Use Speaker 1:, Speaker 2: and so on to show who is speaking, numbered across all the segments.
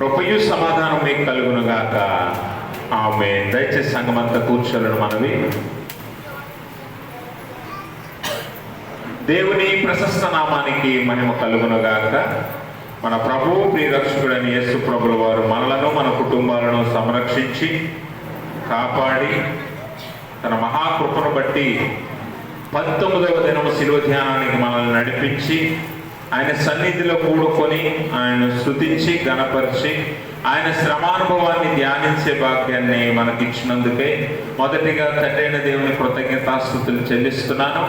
Speaker 1: కృపయు సమాధానం మీకు కలుగును గాక. ఆమేన్. దయచేసి సంఘమంతా కూర్చోలను మనవి. దేవుని ప్రశస్త నామానికి మహిమ కలుగును గాక. మన ప్రభువు ప్రియరక్షకుడైన యేసు ప్రభుల వారు మనలను మన కుటుంబాలను సంరక్షించి కాపాడి తన మహాకృపను బట్టి 19వ దినము శిలువ ధ్యానానికి మనల్ని నడిపించి ఆయన సన్నిధిలో కూడుకొని ఆయన స్తుతించి గణపరిచి ఆయన శ్రమానుభవాన్ని ధ్యానించే భాగ్యాన్ని మనకిచ్చినందుకే మొదటిగా తండ్రైన దేవుని కృతజ్ఞతాస్తుతులు చెల్లిస్తున్నాను.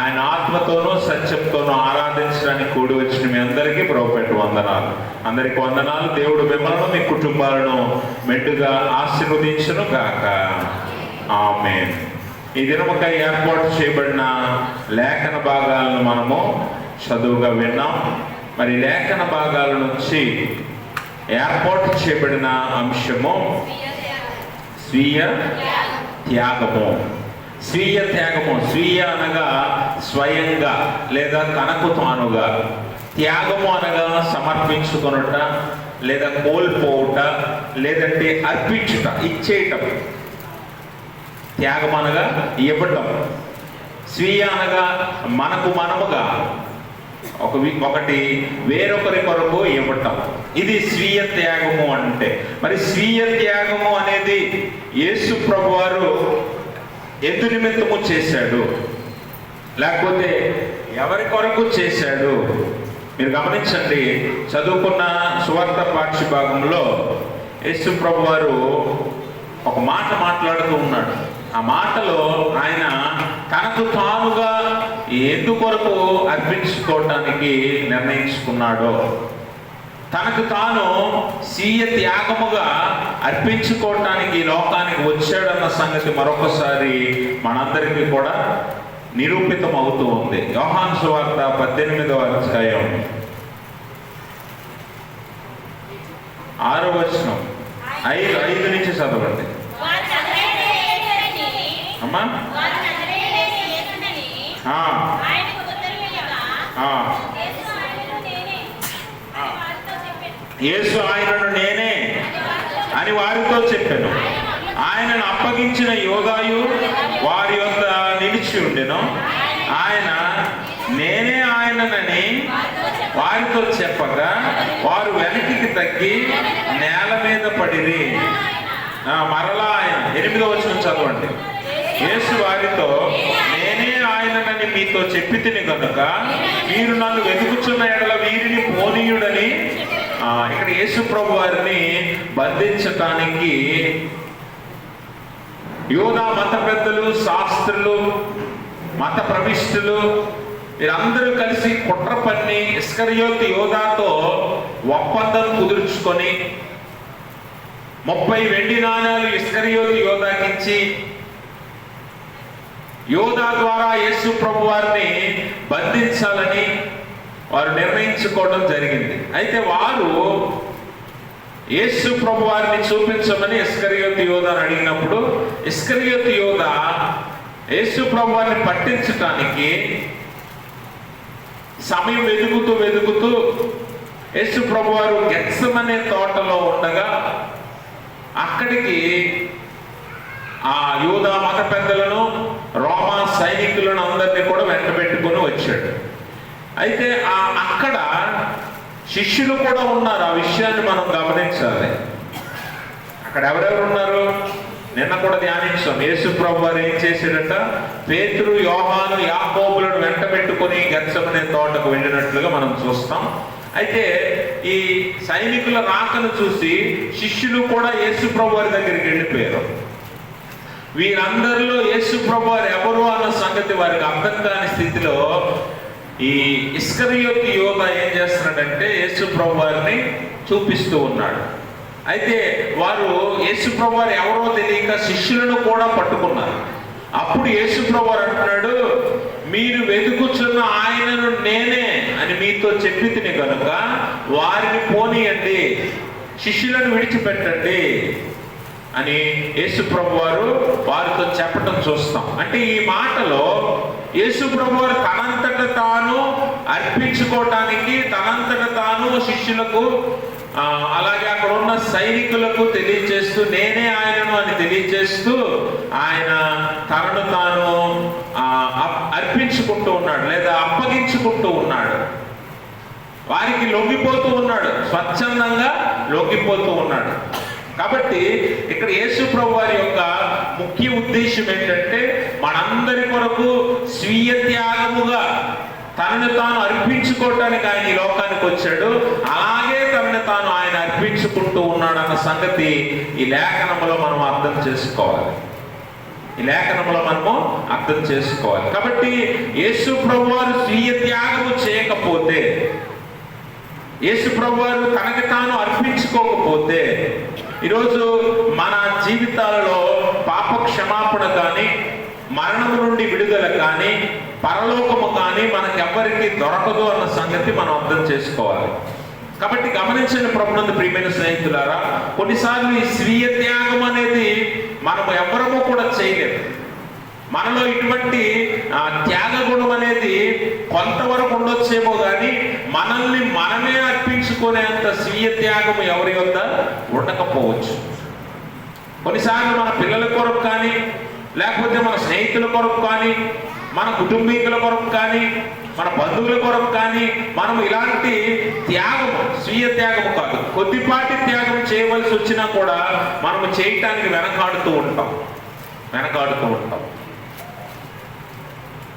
Speaker 1: ఆయన ఆత్మతోనూ సత్యంతోనూ ఆరాధించడానికి కూడి వచ్చిన మీ అందరికీ ప్రభుపెట్టు వందనాలు. అందరికీ వందనాలు. దేవుడు మిమ్మల్ని మీ కుటుంబాలను మెండుగా ఆశీర్వదించును గాక. ఆమేన్. ఈ దినముకై ఏర్పాటు చేయబడిన లేఖన భాగాలను మనము చదువుగా విన్నాం. మరి లేఖన భాగాల నుంచి ఏర్పాటు చేయబడిన అంశము స్వీయ త్యాగము. స్వీయ త్యాగము. స్వీయ అనగా స్వయంగా లేదా తనకు తానుగా, త్యాగము అనగా సమర్పించుకొనుట లేదా కోల్పోవుట లేదంటే అర్పించుట, ఇచ్చేయటం. త్యాగం అనగా ఇవ్వటం. స్వీయ అనగా మనకు మనముగా ఒకటి వేరొకరి కొరకు ఇవ్వటం. ఇది స్వీయ త్యాగము అంటే. మరి స్వీయ త్యాగము అనేది యేసు ప్రభువారు ఎందు నిమిత్తము చేశాడు, లేకపోతే ఎవరి కొరకు చేశాడు? మీరు గమనించండి. చదువుకున్న సువార్త పాఠ్య భాగంలో యేసు ప్రభువారు ఒక మాట మాట్లాడుతూ ఉన్నాడు. ఆ మాటలో ఆయన తనకు తానుగా ఎందుకొరకు అర్పించుకోవటానికి నిర్ణయించుకున్నాడో, తనకు తాను స్వీయ త్యాగముగా అర్పించుకోవటానికి లోకానికి వచ్చాడన్న సంగతి మరొకసారి మనందరికీ కూడా నిరూపితం అవుతూ ఉంది. యోహాను సువార్త 18వ అధ్యాయం 6వ వచనం 5 నుంచి చదవండి అమ్మా. యేసు ఆయనను నేనే అని వారితో చెప్పాను. ఆయనను అప్పగించిన యోదాయు వారి యొద్ద నిలిచి ఉండెను. ఆయన నేనే ఆయననని వారితో చెప్పగా వారు వెనక్కి తగ్గి నేల మీద పడిరి. మరలా ఆయన 8వ వచనం చదవండి. యేసు వారితో నేనే ఆయననని మీతో చెప్పి తిని గనుక మీరు నన్ను వెతుకుచున్న ఎడల వీరిని పోనీయుడని. ఇక్కడ యేసు ప్రభు వారిని బంధించటానికి యూదా మత పెద్దలు, శాస్త్రులు, మత ప్రవిష్టులు వీరందరూ కలిసి కుట్ర పన్ని ఇస్కరియోతు యోధాతో ఒప్పందం కుదుర్చుకొని 30 వెండి నాణాలు ఇస్కరియోతు యోధాకిచ్చి యోధా ద్వారా యేసు ప్రభు వారిని బంధించాలని వారు నిర్ణయించుకోవడం జరిగింది. అయితే వారు యేసు ప్రభు వారిని చూపించమని ఇస్కరియోతు యోధాను అడిగినప్పుడు ఇస్కరియోతు యోధా యేసు ప్రభు వారిని పట్టించటానికి సమయం వెతుకుతూ యేసు ప్రభు వారు గెత్సెమనే తోటలో ఉండగా అక్కడికి ఆ యూదా మత పెద్దలను, రోమా సైనికులను అందరినీ కూడా వెంట పెట్టుకొని వచ్చాడు. అయితే అక్కడ శిష్యులు కూడా ఉన్నారు. ఆ విషయాన్ని మనం గమనించాలి. అక్కడ ఎవరెవరు ఉన్నారు? నిన్న కూడా ధ్యానించాం. యేసు ప్రభు వారు ఏం చేశాడట? పేతురు, యోహాను, యాకోబులను వెంట పెట్టుకొని గెత్సెమనే తోటకు వెళ్ళినట్లుగా మనం చూస్తాం. అయితే ఈ సైనికుల రాకను చూసి శిష్యులు కూడా యేసు ప్రభు వారి దగ్గరికి వెళ్ళిపోయారు. వీరందరిలో యేసు ప్రభు వారు ఎవరు అన్న సంగతి వారికి అర్థం కాని స్థితిలో ఈ ఇస్కరియోతు యోధా ఏం చేస్తున్నాడంటే యేసు ప్రభు వారిని చూపిస్తూ ఉన్నాడు. అయితే వారు యేసు ప్రభు వారు ఎవరో తెలియక శిష్యులను కూడా పట్టుకున్నారు. అప్పుడు యేసు ప్రభు వారు అంటున్నాడు, మీరు వెతుకుచున్న ఆయనను నేనే అని మీతో చెప్పి తిని కనుక వారిని పోనీయండి, శిష్యులను విడిచిపెట్టండి అని యేసు ప్రభు వారు వారితో చెప్పటం చూస్తాం. అంటే ఈ మాటలో యేసు ప్రభు వారు తనంతట తాను అర్పించుకోవటానికి, తనంతట తాను శిష్యులకు అలాగే అక్కడ ఉన్న సైనికులకు తెలియజేస్తూ నేనే ఆయనను అని తెలియజేస్తూ ఆయన తనను తాను అర్పించుకుంటూ ఉన్నాడు, లేదా అప్పగించుకుంటూ ఉన్నాడు. వారికి లొంగిపోతూ ఉన్నాడు, స్వచ్ఛందంగా లొంగిపోతూ ఉన్నాడు. కాబట్టి ఇక్కడ యేసు ప్రభు వారి యొక్క ముఖ్య ఉద్దేశం ఏంటంటే మనందరి కొరకు స్వీయ త్యాగముగా తనను తాను అర్పించుకోవటానికి ఆయన ఈ లోకానికి వచ్చాడు. అలాగే తనను తాను ఆయన అర్పించుకుంటూ ఉన్నాడు అన్న సంగతి ఈ లేఖనంలో మనం అర్థం చేసుకోవాలి. ఈ లేఖనంలో మనము అర్థం చేసుకోవాలి. కాబట్టి యేసు ప్రభు వారు స్వీయ త్యాగము చేయకపోతే, యేసు ప్రభు వారు తనకి తాను అర్పించుకోకపోతే ఈరోజు మన జీవితాలలో పాప క్షమాపణ కానీ, మరణము నుండి విడుదల కానీ, పరలోకము కానీ మనకెవ్వరికి దొరకదు అన్న సంగతి మనం అర్థం చేసుకోవాలి. కాబట్టి గమనించండి ప్రభునందు ప్రియమైన స్నేహితులారా, కొన్నిసార్లు ఈ స్వీయ త్యాగం అనేది మనము ఎవ్వరము కూడా చేయలేము. మనలో ఇటువంటి త్యాగ గుణం అనేది కొంతవరకు ఉండొచ్చేమో కానీ మనల్ని మనమే అర్పించుకునేంత స్వీయ త్యాగం ఎవరి వద్ద ఉండకపోవచ్చు. కొన్నిసార్లు మన పిల్లల కొరకు కానీ, లేకపోతే మన స్నేహితుల కొరకు కానీ, మన కుటుంబీకుల కొరకు కానీ, మన బంధువుల కొరకు కానీ మనం ఇలాంటి త్యాగము, స్వీయ త్యాగము కాదు, కొద్దిపాటి త్యాగం చేయవలసి వచ్చినా కూడా మనము చేయటానికి వెనకాడుతూ ఉంటాం.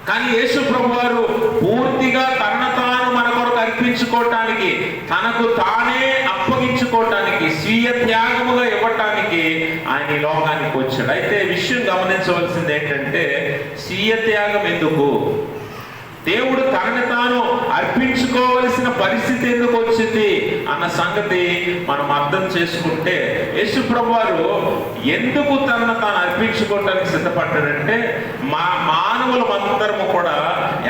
Speaker 1: కానీ యేసు ప్రభు వారు పూర్తిగా తనను తాను మన కొరకు అర్పించుకోవటానికి, తనకు తానే అప్పగించుకోవటానికి, స్వీయ త్యాగముగా ఇవ్వటానికి ఆయన ఈ లోకానికి వచ్చాడు. అయితే విషయం గమనించవలసింది ఏంటంటే, స్వీయ త్యాగం ఎందుకు? దేవుడు తనని తాను అర్పించుకోవలసిన పరిస్థితి ఎందుకు వచ్చింది అన్న సంగతి మనం అర్థం చేసుకుంటే, యేసు ప్రభు వారు ఎందుకు తనను తాను అర్పించుకోవటానికి సిద్ధపడ్డాడంటే, మానవులు అందరము కూడా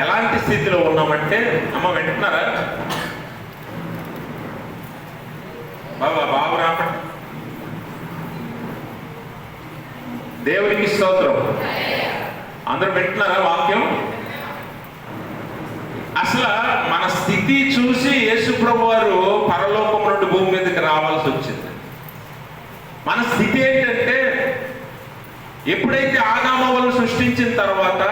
Speaker 1: ఎలాంటి స్థితిలో ఉన్నామంటే, అమ్మ వింటున్నారా బాబు రాపండి, దేవునికి స్తోత్రం. అందరూ వింటున్నారా వాక్యం? అసలు మన స్థితి చూసి యేసు ప్రభు వారు పరలోకం నుండి భూమి మీదకి రావాల్సి వచ్చింది. మన స్థితి ఏంటంటే, ఎప్పుడైతే ఆదామవ్వలను సృష్టించిన తర్వాత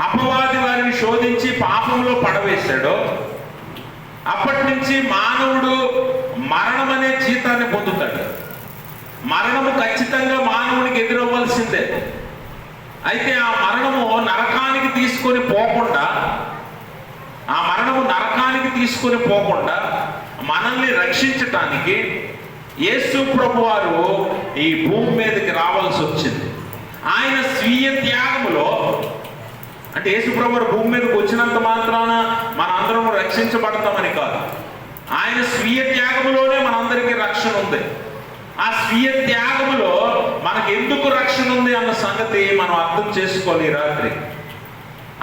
Speaker 1: అపవాది వారిని శోధించి పాపంలో పడవేశాడో అప్పటి నుంచి మానవుడు మరణం అనే జీతాన్ని పొందుతాడు. మరణము ఖచ్చితంగా మానవునికి ఎదురవ్వాల్సిందే. అయితే ఆ మరణము నరకానికి తీసుకొని పోకుండా, మనల్ని రక్షించటానికి యేసు ప్రభు వారు ఈ భూమి మీదకి రావాల్సి వచ్చింది. ఆయన స్వీయ త్యాగములో, అంటే యేసు ప్రభు వారు భూమి మీదకి వచ్చినంత మాత్రాన మన అందరం రక్షించబడతామని కాదు. ఆయన స్వీయ త్యాగములోనే మనందరికీ రక్షణ ఉంది. ఆ స్వీయ త్యాగములో మనకు ఎందుకు రక్షణ ఉంది అన్న సంగతి మనం అర్థం చేసుకోవాలి ఈ రాత్రి.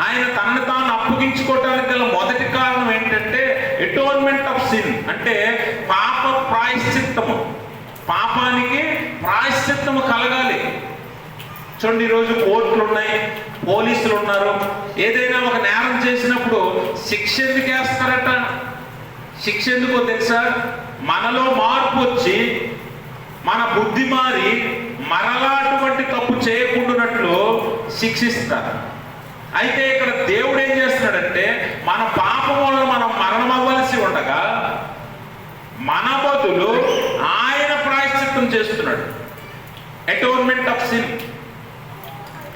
Speaker 1: ఆయన తనను తాను అప్పగించుకోవటానికి గల మొదటి కారణం ఏంటంటే, ఎటోన్మెంట్ ఆఫ్ సిన్, అంటే పాప ప్రాయశ్చిత్తము. పాపానికి ప్రాయశ్చిత్తము కలగాలి. చూడండి, ఈరోజు కోర్టులు ఉన్నాయి, పోలీసులు ఉన్నారు. ఏదైనా ఒక నేరం చేసినప్పుడు శిక్ష ఎందుకు వేస్తారట? శిక్ష ఎందుకో తెలుసా? మనలో మార్పు వచ్చి మన బుద్ధి మారి మరలా అటువంటి తప్పు చేయకుండానట్లు శిక్షిస్తారు. అయితే ఇక్కడ దేవుడు ఏం చేస్తున్నాడంటే, మన పాపం వల్ల మనం మరణం అవ్వాల్సి ఉండగా మన బదులు ఆయన ప్రాయశ్చిత్తం చేస్తున్నాడు. అటోన్మెంట్ ఆఫ్ సిన్,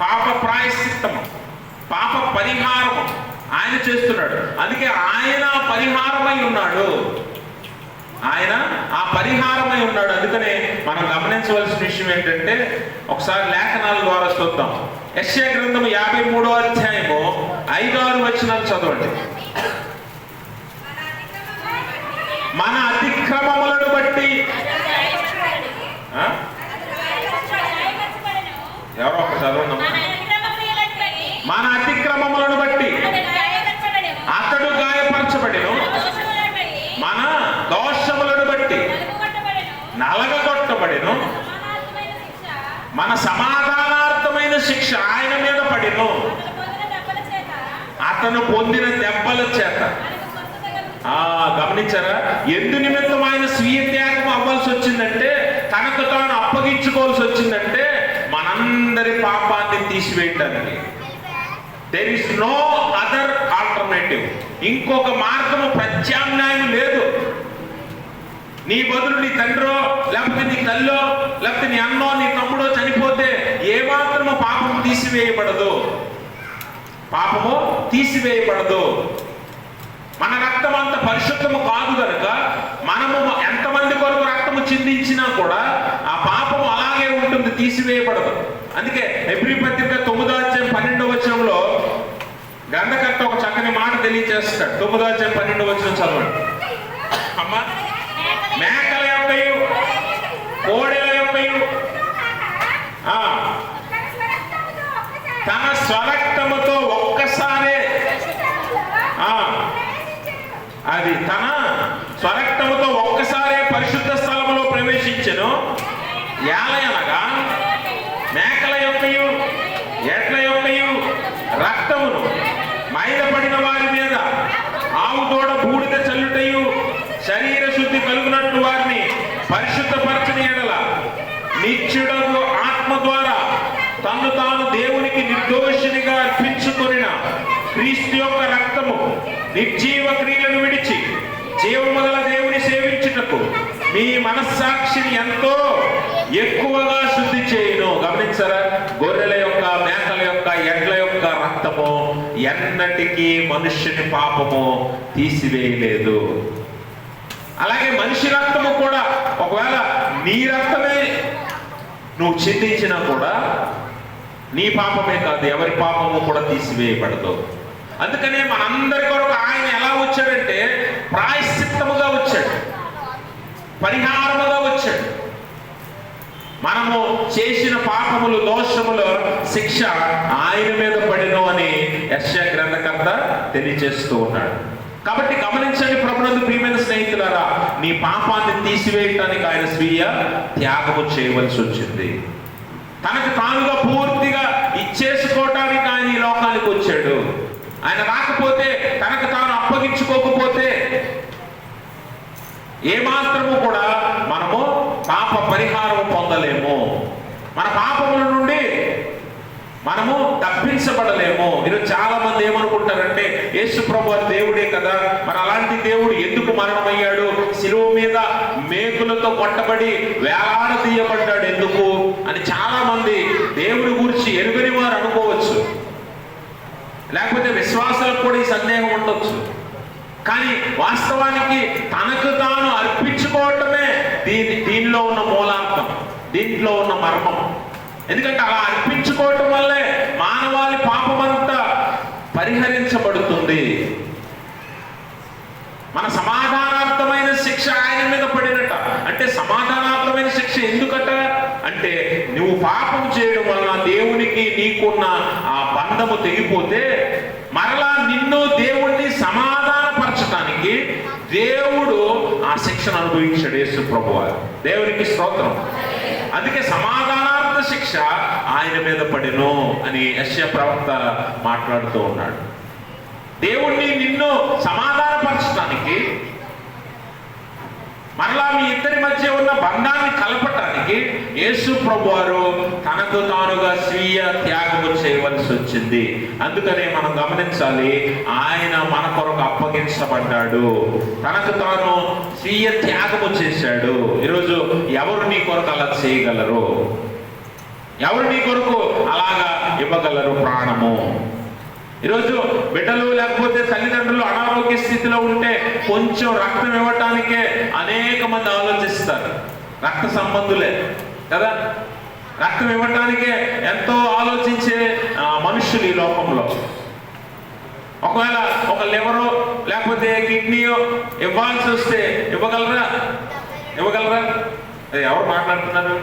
Speaker 1: పాప ప్రాయశ్చిత్తము, పాప పరిహారము ఆయన చేస్తున్నాడు. అందుకే ఆయన పరిహారమై ఉన్నాడు. ఆయన ఆ పరిహారమై ఉన్నాడు. అందుకనే మనం గమనించవలసిన విషయం ఏంటంటే, ఒకసారి లేఖనాల ద్వారా చూద్దాం. యెషయా గ్రంథము 53వ అధ్యాయము 5-6 వచనాలు చదవండి. మన అతిక్రమములను బట్టి, ఎవరో ఒక చదవండి. మన అతిక్రమములను బట్టి అతడు గాయపరచబడెను, మన దోషములను బట్టి నలగగొట్టబడెను, మన సమాధానార్థమైన శిక్ష ఆయన మీద పడెను, అతను పొందిన దెబ్బల చేత గమనించారా? ఎందు నిమిత్తం ఆయన స్వీయ త్యాగం అవ్వాల్సి వచ్చిందంటే, తనకు తాను అప్పగించుకోవాల్సి వచ్చిందంటే మనందరి పాపాన్ని తీసివేయటానికి. There is no other alternative. ఇంకొక మార్గము, ప్రత్యామ్నాయం లేదు. నీ బదులు నీ తండ్రో, లేకపోతే నీ తల్లో, లేకపోతే నీ అన్నో, నీ తమ్ముడో చనిపోతే ఏమాత్రము పాపము తీసివేయబడదు. పాపము తీసివేయబడదు. మన రక్తం అంత పరిశుద్ధము కాదు కనుక మనము ఎంతమంది కొరకు రక్తము చిందించినా కూడా ఆ పాపము అలాగే ఉంటుంది, తీసివేయబడదు. అందుకే హెబ్రీ పత్రిక 9వ అధ్యాయం 12వ వచనంలో గ్రంథకర్త ఒక చక్కని మాట తెలియజేస్తాడు. 9వ అధ్యాయం 12వ వచనం చదవండి అమ్మా. మేకల యొక్కయు కోడెల యొక్కయు తన స్వరక్తముతో ఒక్కసారే, అది తన స్వరక్తముతో ఒక్కసారే పరిశుద్ధ స్థలములో ప్రవేశించెను. యాలయనగా మేకల యొక్కయు ఎడ్ల యొక్కయు రక్తమును మైదపడిన వారి మీద ఆవు తోడ బూడిద చల్లుటయు శరీర శుద్ధి కలుగునట్లు వారిని పరిశుద్ధపరచని ఎడల నిత్యుడగు ఆత్మ ద్వారా తన్ను తాను దేవునికి నిర్దోషినిగా అర్పించుకొనిన క్రీస్తు యొక్క రక్తము నిర్జీవ క్రియలను విడిచి జీవము గల దేవుని సేవించుటకు మీ మనస్సాక్షిని ఎంతో ఎక్కువగా శుద్ధి చేయును. గమనించరా? గొర్రెల యొక్క, మేకల యొక్క, ఎడ్ల యొక్క రక్తము ఎన్నటికీ మనుష్యుని పాపము తీసివేయలేదు. అలాగే మనిషి రక్తము కూడా, ఒకవేళ నీ రక్తమే నువ్వు చిందించినా కూడా నీ పాపమే కాదు, ఎవరి పాపము కూడా తీసివేయబడదు. అందుకనే మనందరి కొరకు ఆయన ఎలా వచ్చాడంటే ప్రాయశ్చిత్తముగా వచ్చాడు, పరిహారముగా వచ్చాడు. మనము చేసిన పాపములు, దోషముల శిక్ష ఆయన మీద పడిను అని యెషయా గ్రంథకర్త తెలియజేస్తూ ఉన్నాడు. కాబట్టి గమనించండి ప్రభునందు ప్రియమైన స్నేహితులారా, నీ పాపాన్ని తీసివేయటానికి ఆయన స్వీయ త్యాగము చేయవలసి వచ్చింది. తనకు తానుగా పూర్తిగా ఇచ్చేసుకోవటానికి ఆయన ఈ లోకానికి వచ్చాడు. ఆయన రాకపోతే, తనకు తాను అప్పగించుకోకపోతే ఏమాత్రము కూడా మనము పాప పరిహారం పొందలేము. మన పాపముల నుండి మనము తప్పించబడలేము. ఈరోజు చాలా మంది ఏమనుకుంటారంటే, యేసు ప్రభువు దేవుడే కదా, మరి అలాంటి దేవుడు ఎందుకు మరణమయ్యాడు, శిలువ మీద మేకులతో కొట్టబడి వేలాడదీయబడ్డాడు ఎందుకు అని చాలా మంది దేవుడి గురించి ఎరుగని వారు అనుకోవచ్చు. లేకపోతే విశ్వాసాలకు కూడా ఈ సందేహం ఉండొచ్చు. కానీ వాస్తవానికి తనకు తాను అర్పించుకోవటమే దీనిలో ఉన్న మూలార్థం, దీంట్లో ఉన్న మర్మం. ఎందుకంటే అలా అర్పించుకోవటం వల్లే మానవాళి పాపమంతా పరిహరించబడుతుంది. మన సమాధానార్థమైన శిక్ష ఆయన మీద పడినట. అంటే సమాధానార్థమైన శిక్ష ఎందుకట అంటే, నువ్వు పాపం చేయడం వలన దేవునికి నీకున్న ఆ బంధము తెగిపోతే మరలా నిన్ను దేవుణ్ణి సమాధానపరచడానికి దేవుడు ఆ శిక్షను అనుభవించాడు యేసు ప్రభువారు. దేవునికి స్తోత్రం. అందుకే సమాధానార్థ శిక్ష ఆయన మీద పడిను అని యెషయా ప్రవక్త మాట్లాడుతూ ఉన్నాడు. దేవుణ్ణి నిన్ను సమాధానపరచడానికి, మరలా మీ ఇద్దరి మధ్య ఉన్న బంధాన్ని కలపటానికి యేసు ప్రభువారు తనకు తానుగా స్వీయ త్యాగము చేయవలసి వచ్చింది. అందుకనే మనం గమనించాలి, ఆయన మన కొరకు అప్పగించబడ్డాడు, తనకు తాను స్వీయ త్యాగము చేశాడు. ఈరోజు ఎవరు నీ కొరకు అలా చేయగలరు? ఎవరు నీ కొరకు అలాగా ఇవ్వగలరు ప్రాణము? ఈరోజు బిడ్డలు లేకపోతే తల్లిదండ్రులు అనారోగ్య స్థితిలో ఉంటే కొంచెం రక్తం ఇవ్వటానికే అనేక మంది ఆలోచిస్తారు. రక్త సంబంధులే కదా, రక్తం ఇవ్వటానికే ఎంతో ఆలోచించే మనుషులు ఈ లోకంలో. ఒకవేళ ఒక లివరో లేకపోతే కిడ్నీయో ఇవ్వాల్సి వస్తే ఇవ్వగలరా? ఎవరు మాట్లాడుతున్నారు?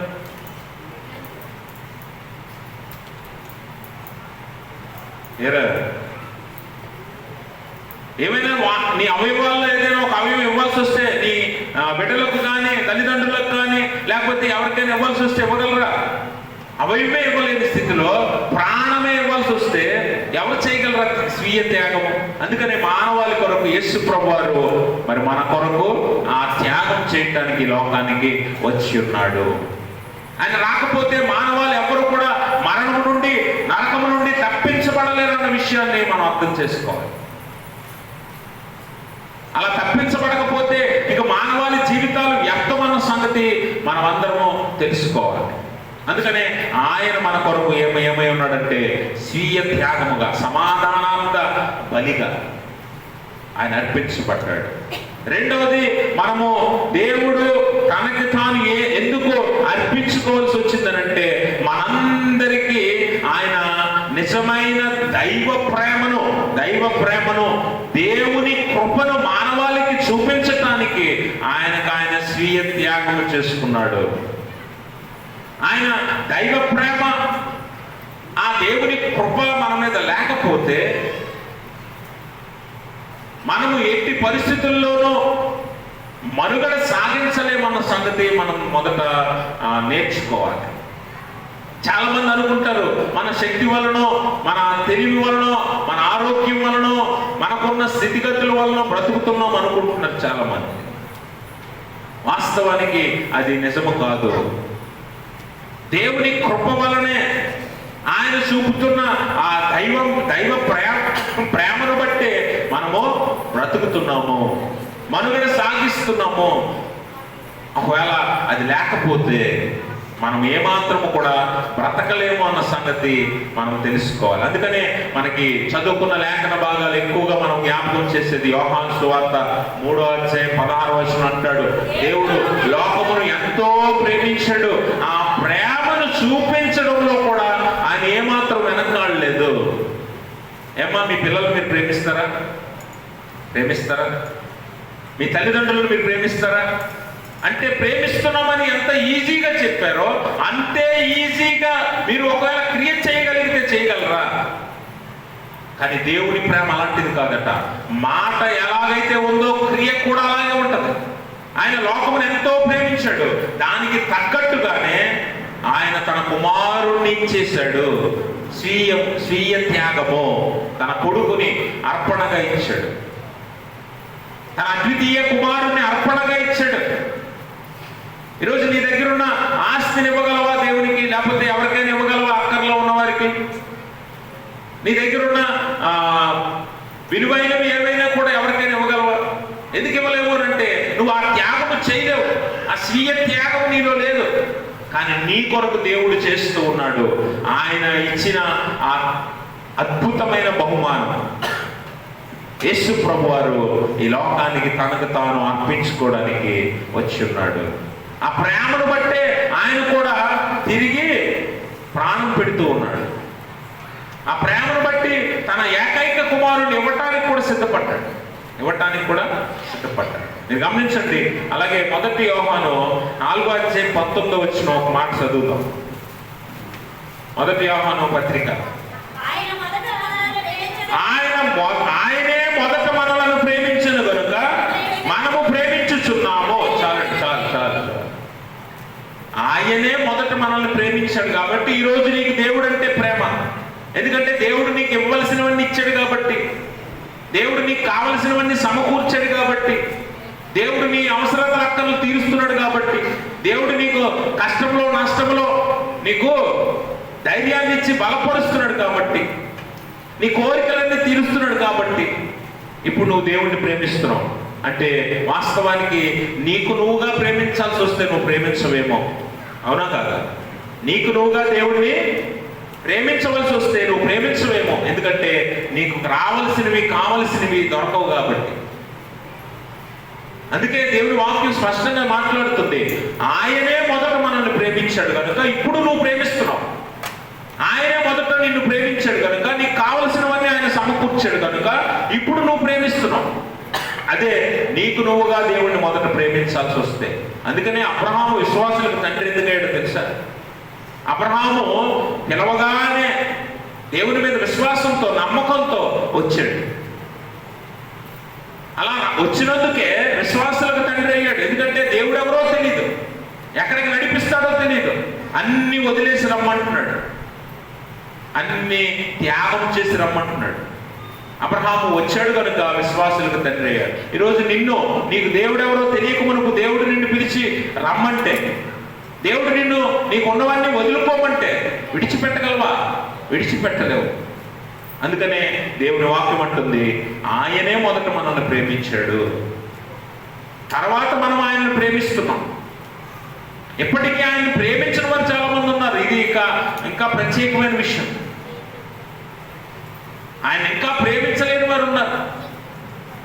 Speaker 1: ఏమైనా నీ అవయవాల్లో ఏదైనా ఒక అవయవం ఇవ్వాల్సి వస్తే నీ బిడ్డలకు కానీ తల్లిదండ్రులకు కానీ లేకపోతే ఎవరికైనా ఇవ్వాల్సి వస్తే ఇవ్వగలరా? అవయవమే ఇవ్వలేని స్థితిలో ప్రాణమే ఇవ్వాల్సి వస్తే ఎవరు చేయగలరు? చేయగలరా స్వీయ త్యాగము? అందుకని మానవాళి కొరకు యేసు ప్రభువారు మరి మన కొరకు ఆ త్యాగం చేయటానికి లోకానికి వచ్చి ఉన్నాడు. ఆయన రాకపోతే మానవాళి ఎవరు కూడా మరణం నుండి, నరకము నుండి తప్పించబడలేరన్న విషయాన్ని మనం అర్థం చేసుకోవాలి. అలా తప్పించబడకపోతే ఇక మానవాళి జీవితాలు వ్యర్థమన్న సంగతి మనం అందరము తెలుసుకోవాలి. అందుకనే ఆయన మన కొరకు ఏమై ఉన్నాడంటే స్వీయ త్యాగముగా, సమాధానాంత బలిగా ఆయన అర్పించబడ్డాడు. రెండవది, మనము దేవుడు తనకి తాను ఎందుకు అర్పించుకోవాల్సి వచ్చిందనంటే మనందరికీ ఆయన నిజమైన దైవ ప్రేమను దేవుని కృపను మానవాళికి చూపించటానికి ఆయన స్వీయ త్యాగము చేసుకున్నాడు. ఆయన దైవ ప్రేమ, ఆ దేవుని కృప మన మీద లేకపోతే మనము ఎట్టి పరిస్థితుల్లోనూ మనుగడ సాగించలేమన్న సంగతి మనం మొదట నేర్చుకోవాలి. చాలా మంది అనుకుంటారు మన శక్తి వలన, మన తెలివి వలన, మన ఆరోగ్యం వలన, మనకున్న స్థితిగతుల వలన బ్రతుకుతున్నాం అనుకుంటున్నారు చాలా మంది. వాస్తవానికి అది నిజము కాదు. దేవుని కృప వలనే, ఆయన చూపుతున్న ఆ దైవ ప్రేమను బట్టే మనము బ్రతుకుతున్నాము, మనుగడ సాగిస్తున్నాము. ఒకవేళ అది లేకపోతే మనం ఏమాత్రము కూడా బ్రతకలేము అన్న సంగతి మనం తెలుసుకోవాలి. అందుకనే మనకి చదువుకున్న లేఖన భాగాలు ఎక్కువగా మనం జ్ఞాపకం చేసేది యోహాను సువార్త 3వ అధ్యాయం 16వ వచనం అంటాడు, దేవుడు లోకమును ఎంతో ప్రేమించాడు, ఆ ప్రేమను చూపించడంలో కూడా ఆయన ఏమాత్రం వెనకాడలేదు. ఏమ్మా, మీ పిల్లలు మీరు ప్రేమిస్తారా? మీ తల్లిదండ్రులను మీరు ప్రేమిస్తారా? అంటే ప్రేమిస్తున్నామని ఎంత ఈజీగా చెప్పారో అంతే ఈజీగా మీరు ఒకవేళ క్రియ చేయగలిగితే చేయగలరా? కానీ దేవుని ప్రేమ అలాంటిది కాదట. మాట ఎలాగైతే ఉందో క్రియ కూడా అలాగే ఉంటది. ఆయన లోకమును ఎంతో ప్రేమించాడు, దానికి తగ్గట్టుగానే ఆయన తన కుమారుణ్ణి ఇచ్చేశాడు. స్వీయ త్యాగము, తన కొడుకుని అర్పణగా ఇచ్చాడు. తన అద్వితీయ కుమారుణ్ణి అర్పణగా ఇచ్చాడు. ఈరోజు నీ దగ్గర ఉన్న ఆస్తిని ఇవ్వగలవా దేవునికి? లేకపోతే ఎవరికైనా ఇవ్వగలవా? అక్కర్లో ఉన్న వారికి. నీ దగ్గర ఉన్న విలువైనవి ఏవైనా కూడా ఎవరికైనా ఇవ్వగలవా? ఎందుకు ఇవ్వలేవు అంటే నువ్వు ఆ త్యాగము చేయలేవు, ఆ స్వీయ త్యాగం నీలో లేదు. కానీ నీ కొరకు దేవుడు చేస్తూ ఉన్నాడు. ఆయన ఇచ్చిన ఆ అద్భుతమైన బహుమానం యేసు ప్రభువారు ఈ లోకానికి తనకు తాను అర్పించుకోవడానికి వచ్చి ఉన్నాడు. ఆ ప్రేమను బట్టే ఆయన కూడా తిరిగి ప్రాణం పెడుతూ ఉన్నాడు. ఆ ప్రేమను బట్టి తన ఏకైక కుమారుని ఇవ్వటానికి కూడా సిద్ధపడ్డాడు. మీరు గమనించండి. అలాగే 1 యోహాను 4వ అధ్యాయం 19వ వచనం ఒక మాట చదువుతాం. 1 యోహాను పత్రిక. ఆయనే మొదట మనలను ప్రేమించను కనుక మనము ప్రేమించుచున్నాము. చాలు. ఆయనే మొదట మనల్ని ప్రేమించాడు కాబట్టి ఈరోజు నీకు దేవుడు అంటే ప్రేమ. ఎందుకంటే దేవుడు నీకు ఇవ్వవలసినవన్నీ ఇచ్చాడు కాబట్టి, దేవుడు నీకు కావలసినవన్నీ సమకూర్చాడు కాబట్టి, దేవుడు నీ అవసరాల అక్కర్లు తీరుస్తున్నాడు కాబట్టి, దేవుడు నీకు కష్టంలో నష్టంలో నీకు ధైర్యాన్ని ఇచ్చి బలపరుస్తున్నాడు కాబట్టి, నీ కోరికలన్నీ తీరుస్తున్నాడు కాబట్టి ఇప్పుడు నువ్వు దేవుడిని ప్రేమిస్తున్నావు. అంటే వాస్తవానికి నీకు నువ్వుగా ప్రేమించాల్సి వస్తే నువ్వు ప్రేమించవేమో. అవునా కాదా? నీకు నువ్వుగా దేవుడిని ప్రేమించవలసి వస్తే నువ్వు ప్రేమించవేమో. ఎందుకంటే నీకు కావలసినవి దొరకవు కాబట్టి. అందుకే దేవుడి వాక్యం స్పష్టంగా మాట్లాడుతుంది. ఆయనే మొదట మనల్ని ప్రేమించాడు కనుక ఇప్పుడు నువ్వు ప్రేమిస్తున్నావు. ఆయనే మొదట నిన్ను ప్రేమించాడు కనుక నీకు కావలసినవన్నీ ఆయన సమకూర్చాడు కనుక ఇప్పుడు నువ్వు ప్రేమిస్తున్నావు. అదే నీకు నువ్వుగా దేవుడిని మొదట ప్రేమించాల్సి వస్తే. అందుకనే అబ్రహాము విశ్వాసులకు తండ్రి ఎందుకయ్యాడో తెలుసా? అబ్రహాము పిలవగానే దేవుని మీద విశ్వాసంతో నమ్మకంతో వచ్చాడు. అలా వచ్చినందుకే విశ్వాసులకు తండ్రి అయ్యాడు. ఎందుకంటే దేవుడు ఎవరో తెలియదు, ఎక్కడికి నడిపిస్తాడో తెలియదు. అన్ని వదిలేసి రమ్మంటున్నాడు, అన్ని త్యాగం చేసి రమ్మంటున్నాడు. అబ్రహాము వచ్చాడు కనుక విశ్వాసులకు తండ్రి అయ్యాడు. ఈరోజు నీకు దేవుడెవరో తెలియక మునుపు దేవుడు నిన్ను పిలిచి రమ్మంటే, దేవుడు నీకు ఉన్నవాడిని వదులుకోమంటే విడిచిపెట్టగలవా? విడిచిపెట్టలేవు. అందుకనే దేవుని వాక్యం అంటుంది, ఆయనే మొదట మనల్ని ప్రేమించాడు, తర్వాత మనం ఆయనను ప్రేమిస్తున్నాం. ఎప్పటికీ ఆయన్ని ప్రేమించిన వారు చాలా మంది ఉన్నారు. ఇది ఇంకా ప్రత్యేకమైన విషయం. ఆయన ఇంకా ప్రేమించలేని వారు ఉన్నారు.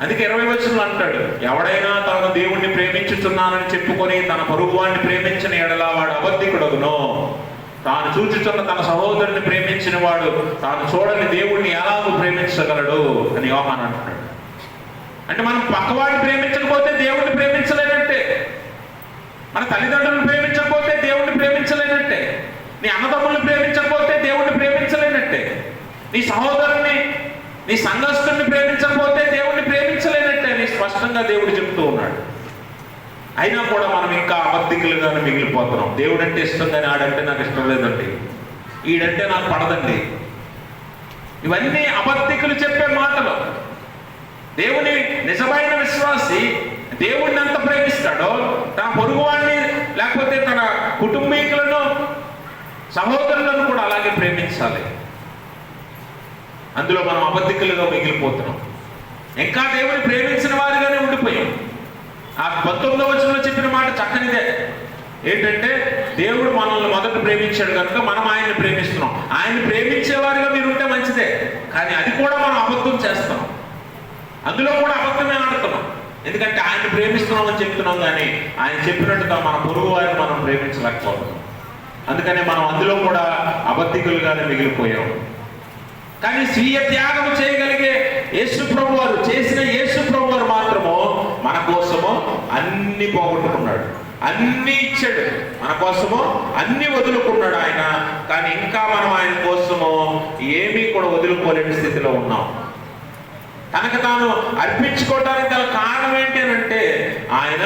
Speaker 1: అందుకే 20 వచనంలో అంటాడు, ఎవడైనా తాను దేవుణ్ణి ప్రేమించుతున్నానని చెప్పుకొని తన పొరుగువాడిని ప్రేమించిన ఎడల వాడు అబద్ధికుడగునో, తాను చూచుతున్న తన సహోదరుని ప్రేమించిన వాడు తాను చూడని దేవుణ్ణి ఎలాగూ ప్రేమించగలడు అని యోహాను అంటున్నాడు. అంటే మనం పక్కవాడిని ప్రేమించకపోతే దేవుణ్ణి ప్రేమించలేనట్టే. మన తల్లిదండ్రులను ప్రేమించకపోతే దేవుణ్ణి ప్రేమించలేనట్టే. నీ అన్నదమ్ములను ప్రేమించకపోతే దేవుణ్ణి ప్రేమించలేనట్టే. నీ సహోదరుని, నీ సంఘస్థుని ప్రేమించకపోతే దేవుణ్ణి ప్రేమించలేనట్టే అని స్పష్టంగా దేవుడు చెప్తూ ఉన్నాడు. అయినా కూడా మనం ఇంకా అబద్ధికులుగానే మిగిలిపోతున్నాం. దేవుడు అంటే ఇష్టం కానీ ఆడంటే నాకు ఇష్టం లేదండి, ఈడంటే నాకు పడదండి. ఇవన్నీ అబద్ధికులు చెప్పే మాటలు. దేవుని నిజమైన విశ్వాసి దేవుణ్ణి ఎంత ప్రేమిస్తాడో తన పొరుగువాడిని లేకపోతే తన కుటుంబీకులను, సహోదరులను కూడా అలాగే ప్రేమించాలి. అందులో మనం అబద్ధికులుగా మిగిలిపోతున్నాం. ఇంకా దేవుని ప్రేమించిన వారిగానే ఉండిపోయాం. ఆ 19వ వచనంలో చెప్పిన మాట చక్కనిదే. ఏంటంటే దేవుడు మనల్ని మొదట ప్రేమించాడు కనుక మనం ఆయన్ని ప్రేమిస్తున్నాం. ఆయన్ని ప్రేమించేవారిగా మీరు ఉంటే మంచిదే, కానీ అది కూడా మనం అబద్ధం చేస్తాం. అందులో కూడా అబద్ధమే ఆడుతున్నాం. ఎందుకంటే ఆయన్ని ప్రేమిస్తున్నాం అని చెప్తున్నాం, కానీ ఆయన చెప్పినట్టుగా మన పొరుగు వారిని మనం ప్రేమించలేకపోతున్నాం. అందుకనే మనం అందులో కూడా అబద్ధికులుగానే మిగిలిపోయాం. కానీ స్వీయ త్యాగం చేయగలిగే యేసు ప్రభు వారు, చేసిన యేసు ప్రభు వారు మాత్రము మన కోసము అన్ని పోగొట్టుకున్నాడు, అన్ని ఇచ్చాడు, మన కోసము అన్ని వదులుకున్నాడు ఆయన. కానీ ఇంకా మనం ఆయన కోసము ఏమీ కూడా వదులుకోలేని స్థితిలో ఉన్నాం. తనకు తాను అర్పించుకోవడానికి గల కారణం ఏంటి అని అంటే, ఆయన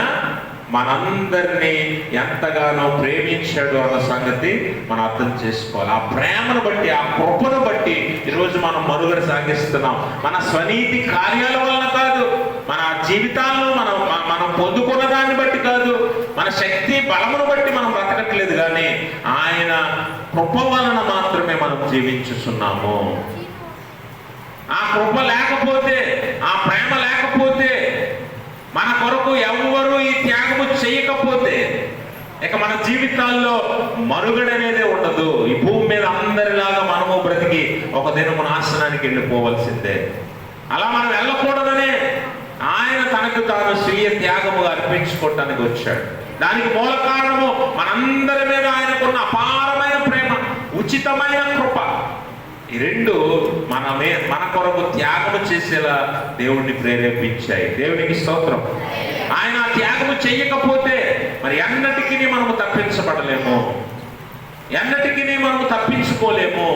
Speaker 1: మనందరినీ ఎంతగానో ప్రేమించాడు అన్న సంగతి మనం అర్థం చేసుకోవాలి. ఆ ప్రేమను బట్టి, ఆ కృపను బట్టి ఈరోజు మనం మనుగడ సాగిస్తున్నాం. మన స్వనీతి కార్యాల వలన కాదు, మన జీవితాలను మనం పొందుకున్న దాన్ని బట్టి కాదు, మన శక్తి బలమును బట్టి మనం బ్రతకట్లేదు, కానీ ఆయన కృప వలన మాత్రమే మనం జీవించుతున్నాము. ఆ కృప లేకపోతే, ఆ ప్రేమ లేకపోతే, మన కొరకు ఎవరు ఈ త్యాగము చేయకపోతే ఇక మన జీవితాల్లో మనుగడ అనేదే ఉండదు. ఈ భూమి మీద అందరిలాగా మనము బ్రతికి ఒక దినము నాశనానికి వెళ్ళిపోవలసిందే. అలా మనం వెళ్ళకూడదనే ఆయన తనకు తాను స్వీయ త్యాగముగా అర్పించుకోవటానికి వచ్చాడు. దానికి మూల కారణము మనందరి మీద ఆయనకున్న అపారమైన ప్రేమ, ఉచితమైన కృప. ఈ రెండు మన కొరకు త్యాగము చేసేలా దేవుడిని ప్రేరేపించాయి. దేవునికి స్తోత్రం. ఆయన త్యాగము చేయకపోతే మరి ఎన్నటికీ మనము తప్పించబడలేము, ఎన్నటికీ మనము తప్పించుకోలేము.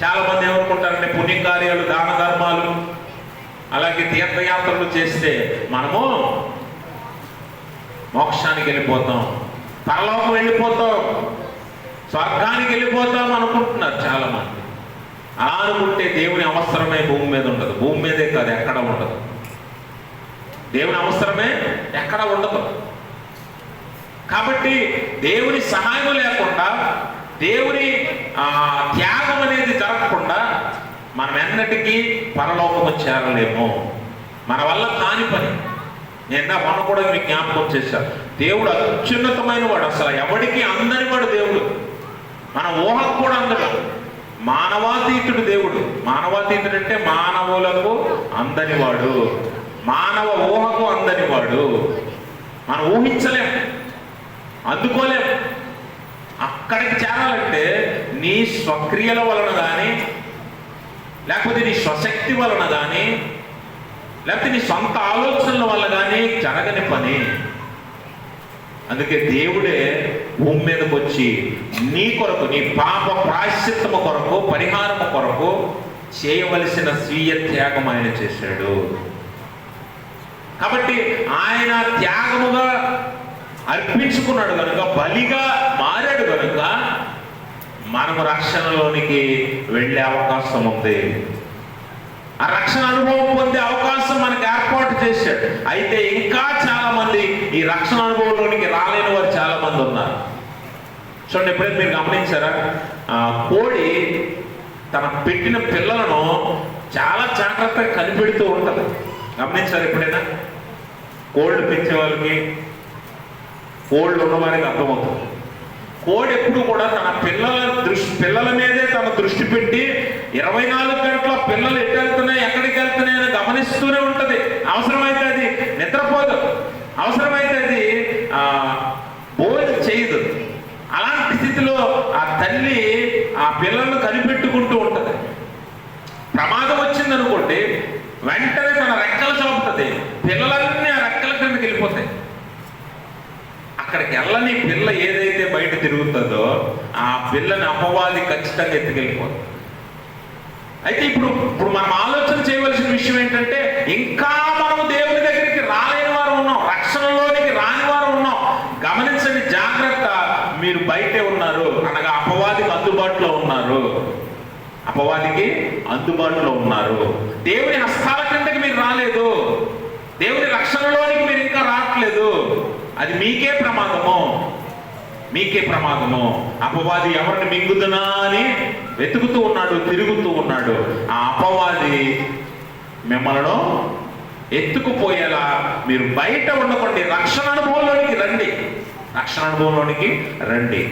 Speaker 1: చాలా మంది ఏమనుకుంటారంటే పుణ్యకార్యాలు, దాన ధర్మాలు, అలాగే తీర్థయాత్రలు చేస్తే మనము మోక్షానికి వెళ్ళిపోతాం, పరలోకం వెళ్ళిపోతాం, స్వర్గానికి వెళ్ళిపోతాం అనుకుంటున్నారు చాలా మంది. అలా అనుకుంటే దేవుని అవసరమే భూమి మీద ఉండదు. భూమి మీదే కాదు, ఎక్కడ ఉండదు. దేవుని అవసరమే ఎక్కడ ఉండదు. కాబట్టి దేవుని సహాయం లేకుండా, దేవుని త్యాగం అనేది జరగకుండా మనం ఎన్నటికీ పరలోకము చేరలేము. మన వల్ల కాని పని. నేను మొన్న కూడా మీకు జ్ఞాపకం చేశాను. దేవుడు అత్యున్నతమైన వాడు, అసలు ఎవడికి అందని వాడు దేవుడు. మన ఊహకు కూడా అందడు. మానవాతీతుడు దేవుడు. మానవాతీతుడు అంటే మానవులకు అందనివాడు, మానవ ఊహకు అందనివాడు. మనం ఊహించలేం, అందుకోలేం. అక్కడికి చేరాలంటే నీ స్వక్రియల వలన కానీ, లేకపోతే నీ స్వశక్తి వలన కానీ, లేకపోతే నీ సొంత ఆలోచనల వల్ల కానీ జరగని పని. అందుకే దేవుడే భూమి మీదకి వచ్చి నీ కొరకు, నీ పాప ప్రాయశ్చిత్తము కొరకు, పరిహారము కొరకు చేయవలసిన స్వీయ త్యాగం ఆయన చేశాడు. కాబట్టి ఆయన త్యాగముగా అర్పించుకున్నాడు కనుక, బలిగా మారాడు కనుక మనము రక్షణలోనికి వెళ్ళే అవకాశం ఉంది. ఆ రక్షణ అనుభవం పొందే అవకాశం మనకు ఏర్పాటు చేశాడు. అయితే ఇంకా చాలా మంది ఈ రక్షణ అనుభవంలోనికి రాలేని వారు చాలా మంది ఉన్నారు. చూడండి, ఎప్పుడైతే మీరు గమనించారా, కోడి తన పెట్టిన పిల్లలను చాలా జాగ్రత్తగా కనిపెడుతూ ఉంటుంది. గమనించారు ఎప్పుడైనా? కోళ్ళు పెంచే వాళ్ళకి, కోళ్ళు ఉన్నవారికి అర్థమవుతుంది. కోడి ఎప్పుడు కూడా తన పిల్లల మీదే తన దృష్టి పెట్టి 24 గంటల పిల్లలు ఎటు వెళ్తున్నాయి, ఎక్కడికి వెళ్తున్నాయి అని గమనిస్తూనే ఉంటుంది. అవసరమైతే అది నిద్రపోదు, అవసరమైతే అది భోజనం చేయదు. అలాంటి స్థితిలో ఆ తల్లి ఆ పిల్లలను కనిపెట్టుకుంటూ ఉంటుంది. ప్రమాదం వచ్చిందనుకోండి, వెంటనే తన రెక్కలు చాపుతుంది, పిల్లలన్నీ ఆ రెక్కల కిందకి వెళ్ళిపోతాయి. అక్కడికి వెళ్ళని పిల్ల ఏదైతే బయట తిరుగుతుందో ఆ పిల్లని అపవాది ఖచ్చితంగా ఎత్తుకెళ్ళిపోతుంది. అయితే ఇప్పుడు మనం ఆలోచన చేయవలసిన విషయం ఏంటంటే, ఇంకా మనం దేవుని దగ్గరికి రాలేని వారు ఉన్నాం, రక్షణలోనికి రాని వారు ఉన్నాం. గమనించండి, జాగ్రత్త. మీరు బయటే ఉన్నారు అనగా అపవాదికి అందుబాటులో ఉన్నారు, అపవాదికి అందుబాటులో ఉన్నారు. దేవుని హస్తాల కిందకి మీరు రాలేదు, దేవుని రక్షణలోనికి మీరు ఇంకా రావట్లేదు. అది మీకే ప్రమాదము, మీకే ప్రమాదము. అపవాది ఎవరిని మింగుదునా అని వెతుకుతూ ఉన్నాడు, తిరుగుతూ ఉన్నాడు. ఆ అపవాది మిమ్మల్ని ఎత్తుకుపోయేలా మీరు బయట ఉండకండి, రక్షణ అనుభవంలోనికి రండి, రక్షణ అనుభవంలోనికి రండి.